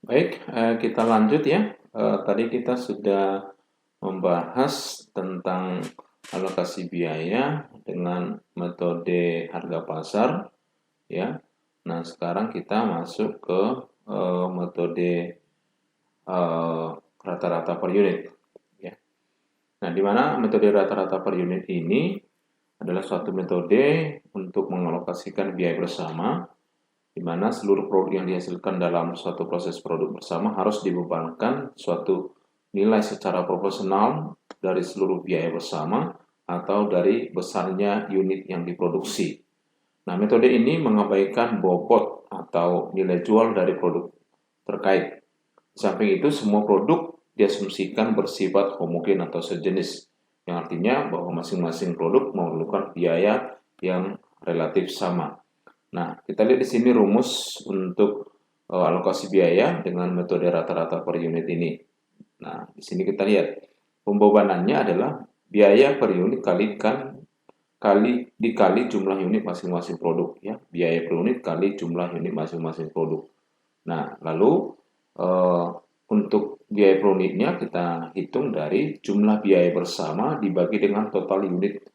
Baik, kita lanjut ya. Tadi kita sudah membahas tentang alokasi biaya dengan metode harga pasar, ya. Nah, sekarang kita masuk ke metode eh, rata-rata per unit, ya. Nah, di mana metode rata-rata per unit ini adalah suatu metode untuk mengalokasikan biaya bersama di mana seluruh produk yang dihasilkan dalam suatu proses produk bersama harus dibebankan suatu nilai secara proporsional dari seluruh biaya bersama atau dari besarnya unit yang diproduksi. Nah, metode ini mengabaikan bobot atau nilai jual dari produk terkait. Di samping itu, semua produk diasumsikan bersifat homogen atau sejenis, yang artinya bahwa masing-masing produk memerlukan biaya yang relatif sama. Nah, kita lihat di sini rumus untuk alokasi biaya dengan metode rata-rata per unit ini. Nah, di sini kita lihat pembebanannya adalah biaya per unit dikali jumlah unit masing-masing produk, ya. Biaya per unit kali jumlah unit masing-masing produk. Nah, lalu eh, untuk biaya per unitnya kita hitung dari jumlah biaya bersama dibagi dengan total unit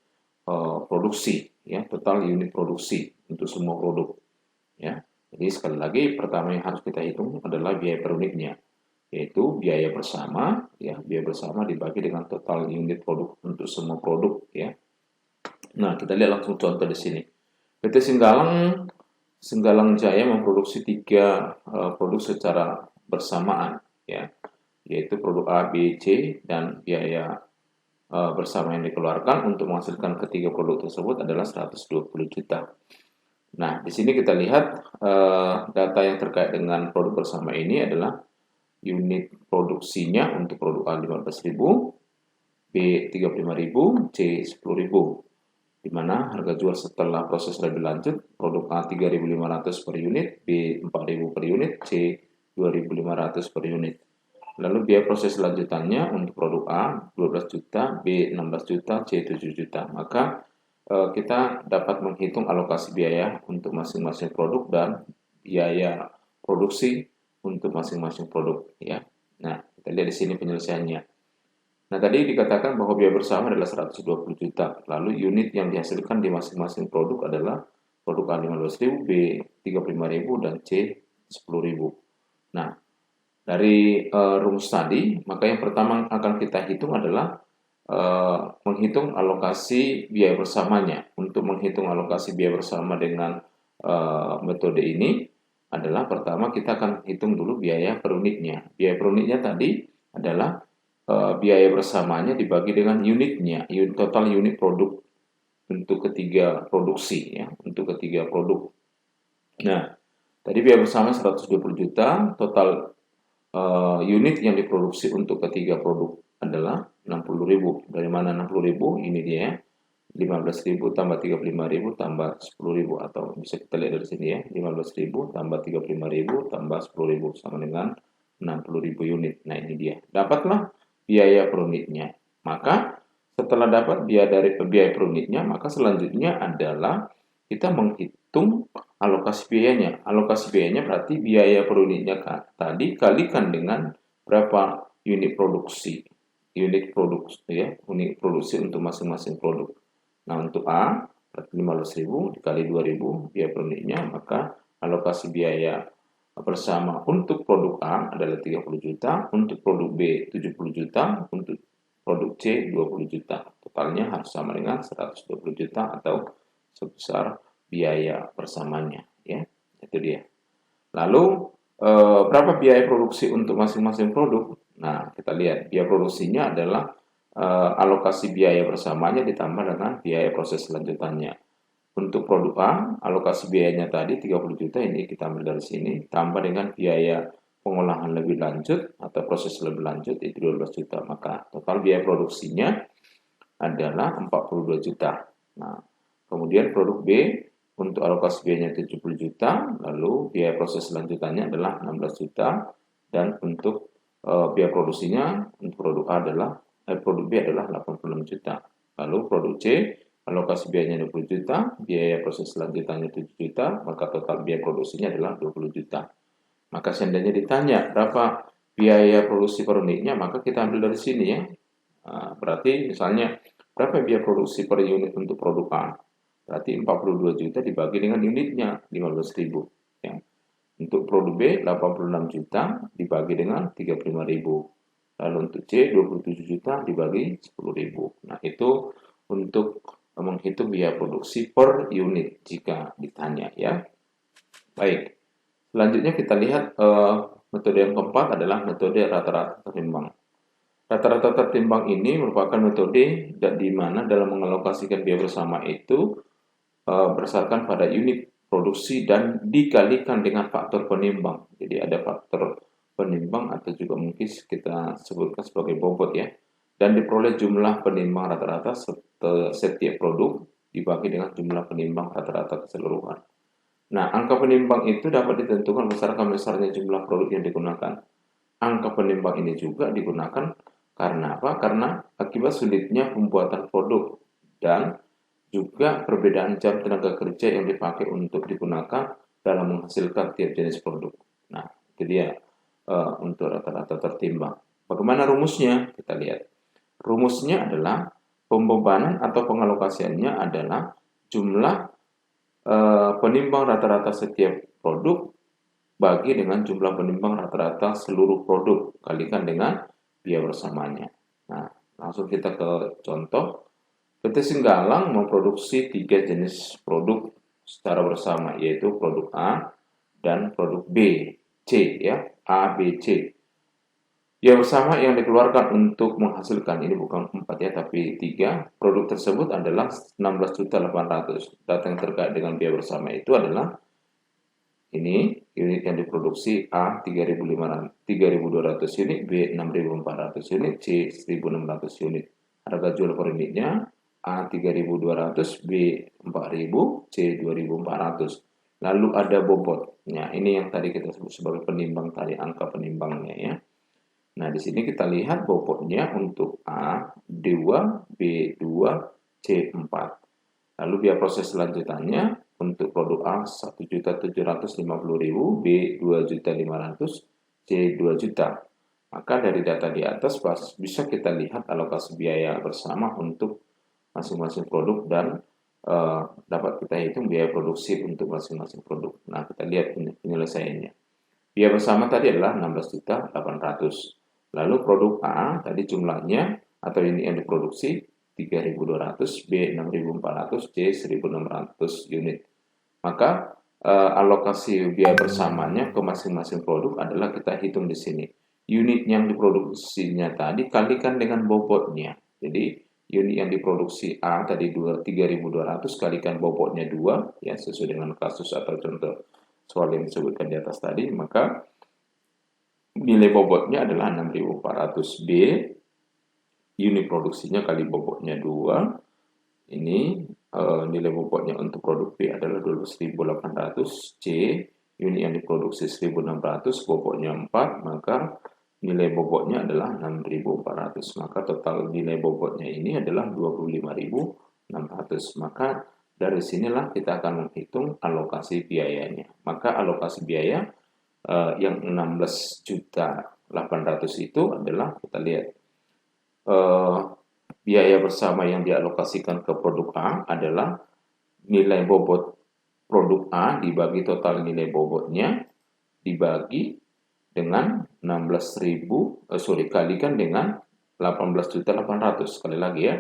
produksi, ya, total unit produksi untuk semua produk, ya. Jadi sekali lagi pertama yang harus kita hitung adalah biaya per unitnya, yaitu biaya bersama, ya, biaya bersama dibagi dengan total unit produk untuk semua produk, ya. Nah, kita lihat langsung contoh di sini. PT Singgalang Jaya memproduksi tiga produk secara bersamaan, ya, yaitu produk A, B, C, dan biaya bersama yang dikeluarkan untuk menghasilkan ketiga produk tersebut adalah 120 juta. Nah, di sini kita lihat data yang terkait dengan produk bersama ini adalah unit produksinya untuk produk A 15.000, B 35.000, C 10.000. Di mana harga jual setelah proses lebih lanjut produk A 3.500 per unit, B 4.000 per unit, C 2.500 per unit. Lalu biaya proses lanjutannya untuk produk A 12 juta, B 16 juta, C 7 juta. Maka kita dapat menghitung alokasi biaya untuk masing-masing produk dan biaya produksi untuk masing-masing produk, ya. Nah, kita lihat di sini penyelesaiannya. Nah, tadi dikatakan bahwa biaya bersama adalah 120 juta. Lalu unit yang dihasilkan di masing-masing produk adalah produk A 15.000, B 35.000, dan C 10.000. Nah, dari rumus tadi, maka yang pertama akan kita hitung adalah menghitung alokasi biaya bersamanya. Untuk menghitung alokasi biaya bersama dengan metode ini adalah pertama kita akan hitung dulu biaya per unitnya. Biaya per unitnya tadi adalah biaya bersamanya dibagi dengan unitnya, total unit produk untuk ketiga produksi, ya, untuk ketiga produk. Nah, tadi biaya bersama 120 juta, total unit yang diproduksi untuk ketiga produk adalah 60.000. Dari mana 60.000? Ini dia, 15.000 tambah 35.000 tambah 10.000, atau bisa kita lihat dari sini, ya, 15.000 tambah 35.000 tambah 10.000 sama dengan 60.000 unit. Nah, ini dia. Dapatlah biaya per unitnya. Maka setelah dapat biaya per unitnya, maka selanjutnya adalah kita menghitung alokasi biayanya. Alokasi biayanya berarti biaya per unitnya tadi kalikan dengan berapa unit produksi. Unit produksi, ya, unit produksi untuk masing-masing produk. Nah, untuk A, 15.000 dikali 2.000 biaya per unitnya, maka alokasi biaya bersama untuk produk A adalah 30 juta, untuk produk B 70 juta, untuk produk C 20 juta. Totalnya harus sama dengan 120 juta atau sebesar biaya bersamanya, ya. Itu dia. Lalu berapa biaya produksi untuk masing-masing produk? Nah, kita lihat biaya produksinya adalah alokasi biaya bersamanya ditambah dengan biaya proses selanjutannya. Untuk produk A, alokasi biayanya tadi 30 juta, ini kita ambil dari sini, tambah dengan biaya pengolahan lebih lanjut atau proses lebih lanjut itu 12 juta. Maka total biaya produksinya adalah 42 juta. Nah, kemudian produk B untuk alokasi biayanya 70 juta, lalu biaya proses selanjutannya adalah 16 juta, dan untuk biaya produksinya untuk produk A adalah produk B adalah 86 juta. Lalu produk C alokasi biayanya 20 juta, biaya proses selanjutannya 7 juta, maka total biaya produksinya adalah 20 juta. Maka seandainya ditanya berapa biaya produksi per unitnya, maka kita ambil dari sini ya. Berarti misalnya berapa biaya produksi per unit untuk produk A? Berarti 42 juta dibagi dengan unitnya 15.000. Ya. Untuk produk B 86 juta dibagi dengan 35.000. Lalu untuk C 27 juta dibagi 10.000. Nah, itu untuk menghitung biaya produksi per unit jika ditanya ya. Baik. Selanjutnya kita lihat metode yang keempat adalah metode rata-rata tertimbang. Rata-rata tertimbang ini merupakan metode di mana dalam mengalokasikan biaya bersama itu berdasarkan pada unit produksi dan dikalikan dengan faktor penimbang. Jadi ada faktor penimbang atau juga mungkin kita sebutkan sebagai bobot ya. Dan diperoleh jumlah penimbang rata-rata setiap produk dibagi dengan jumlah penimbang rata-rata keseluruhan. Nah, angka penimbang itu dapat ditentukan berdasarkan besarnya jumlah produk yang digunakan. Angka penimbang ini juga digunakan karena apa? Karena akibat sulitnya pembuatan produk dan juga perbedaan jam tenaga kerja yang dipakai untuk digunakan dalam menghasilkan tiap jenis produk. Nah, itu dia untuk rata-rata tertimbang. Bagaimana rumusnya? Kita lihat. Rumusnya adalah pembebanan atau pengalokasiannya adalah jumlah penimbang rata-rata setiap produk bagi dengan jumlah penimbang rata-rata seluruh produk kalikan dengan biaya bersamanya. Nah, langsung kita ke contoh. PT Singgalang memproduksi 3 jenis produk secara bersama, yaitu produk A dan produk B, C ya, A, B, C. Biaya bersama yang dikeluarkan untuk menghasilkan ini bukan 4 ya, tapi 3. Produk tersebut adalah 16.800.000. Data yang terkait dengan biaya bersama itu adalah ini unit yang diproduksi A 3.200 unit, B 6.400 unit, C 1.600 unit. Harga jual per unitnya A 3.200, B 4.000, C 2.400. Lalu ada bobotnya. Ini yang tadi kita sebut sebagai penimbang tadi, angka penimbangnya ya. Nah, di sini kita lihat bobotnya untuk A 2, B 2, C 4. Lalu biaya proses selanjutnya untuk produk A 1.750.000, B 2.500.000, C 2 juta. Maka dari data di atas bisa kita lihat alokasi biaya bersama untuk masing-masing produk dan dapat kita hitung biaya produksi untuk masing-masing produk. Nah, kita lihat penyelesaiannya. Biaya bersama tadi adalah 16.800.000. Lalu produk A tadi jumlahnya atau ini yang diproduksi 3.200, B 6.400, C 1.600 unit. Maka alokasi biaya bersamanya ke masing-masing produk adalah kita hitung di sini. Unit yang diproduksinya tadi kalikan dengan bobotnya. Jadi unit yang diproduksi A tadi 3.200 kalikan bobotnya 2 ya, sesuai dengan kasus atau contoh soal yang disebutkan di atas tadi, maka nilai bobotnya adalah 6.400. B unit produksinya kali bobotnya 2. Ini nilai bobotnya untuk produk B adalah 12.800. C unit yang diproduksi 1.600, bobotnya 4, maka nilai bobotnya adalah 6.400. Maka total nilai bobotnya ini adalah 25.600. Maka dari sinilah kita akan menghitung alokasi biayanya. Maka alokasi biaya yang 16.800.000 itu adalah kita lihat biaya bersama yang dialokasikan ke produk A adalah nilai bobot produk A dibagi total nilai bobotnya dibagi dengan 16.000 kalikan dengan 18.800. Sekali lagi ya,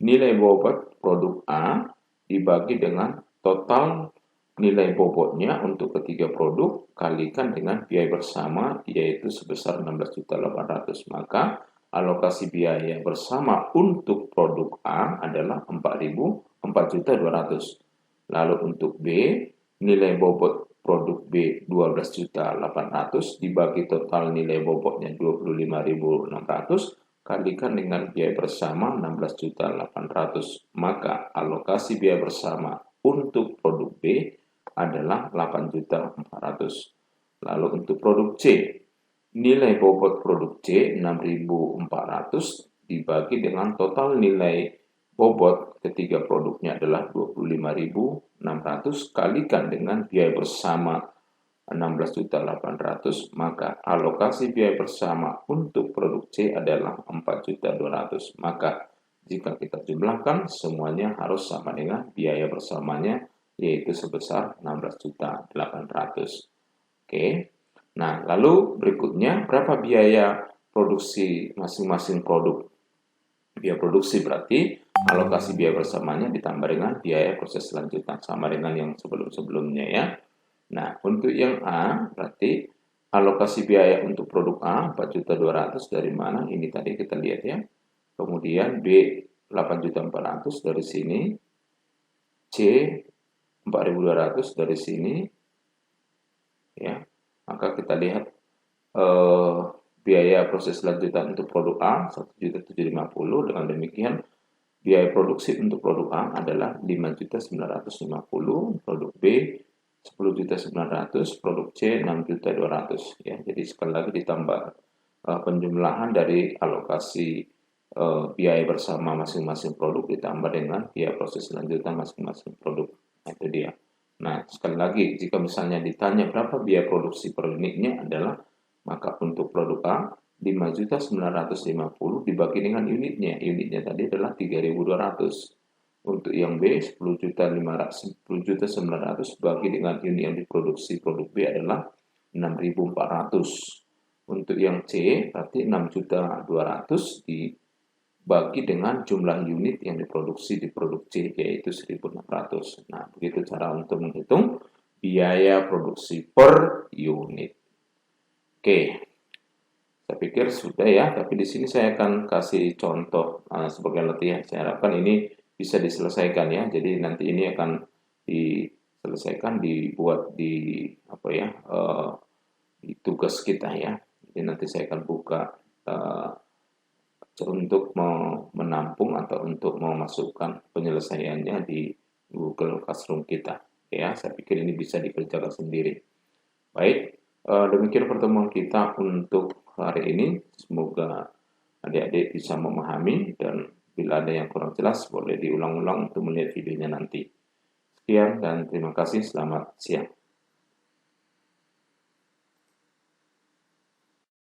nilai bobot produk A dibagi dengan total nilai bobotnya untuk ketiga produk kalikan dengan biaya bersama yaitu sebesar 16.800. Maka alokasi biaya bersama untuk produk A adalah 4.200. Lalu untuk B, nilai bobot produk B 12.800 dibagi total nilai bobotnya 25.600 kalikan dengan biaya bersama 16.800. Maka alokasi biaya bersama untuk produk B adalah 8.400. Lalu untuk produk C, nilai bobot produk C 6.400 dibagi dengan total nilai bobot ketiga produknya adalah 25.600 kalikan dengan biaya bersama 16.800.000, maka alokasi biaya bersama untuk produk C adalah 4.200.000. Maka jika kita jumlahkan, semuanya harus sama dengan biaya bersamanya, yaitu sebesar 16.800.000. Oke. Nah, lalu berikutnya berapa biaya produksi masing-masing produk? Biaya produksi berarti alokasi biaya bersamanya ditambah dengan biaya proses selanjutnya, sama dengan yang sebelum-sebelumnya ya. Nah, untuk yang A berarti alokasi biaya untuk produk A 4.200.000 dari mana? Ini tadi kita lihat ya. Kemudian B 8.400.000 dari sini. C 4.200 dari sini. Ya. Maka kita lihat biaya proses lanjutan untuk produk A 1.750.000. Dengan demikian biaya produksi untuk produk A adalah 5.950.000, produk B 10.900.000, produk C 6.200.000 ya. Jadi sekali lagi ditambah penjumlahan dari alokasi biaya bersama masing-masing produk ditambah dengan biaya proses lanjutan masing-masing produk. Nah, itu dia. Nah, sekali lagi jika misalnya ditanya berapa biaya produksi per unitnya adalah, maka untuk produk A 5.950.000 dibagi dengan unitnya. Unitnya tadi adalah 3.200. Untuk yang B 10.900.000 bagi dengan unit yang diproduksi produk B adalah 6.400. Untuk yang C berarti 6.200.000 dibagi dengan jumlah unit yang diproduksi di produk C, yaitu 1.600. Nah, begitu cara untuk menghitung biaya produksi per unit. Oke. Saya pikir sudah ya, tapi di sini saya akan kasih contoh sebagai latihan. Saya harapkan ini bisa diselesaikan ya. Jadi nanti ini akan diselesaikan, dibuat di apa ya, di tugas kita ya. Jadi nanti saya akan buka untuk menampung atau untuk memasukkan penyelesaiannya di Google Classroom kita. Ya, saya pikir ini bisa dikerjakan sendiri. Baik, demikian pertemuan kita untuk hari ini. Semoga adik-adik bisa memahami, dan bila ada yang kurang jelas boleh diulang-ulang untuk melihat videonya nanti. Sekian dan terima kasih. Selamat siang.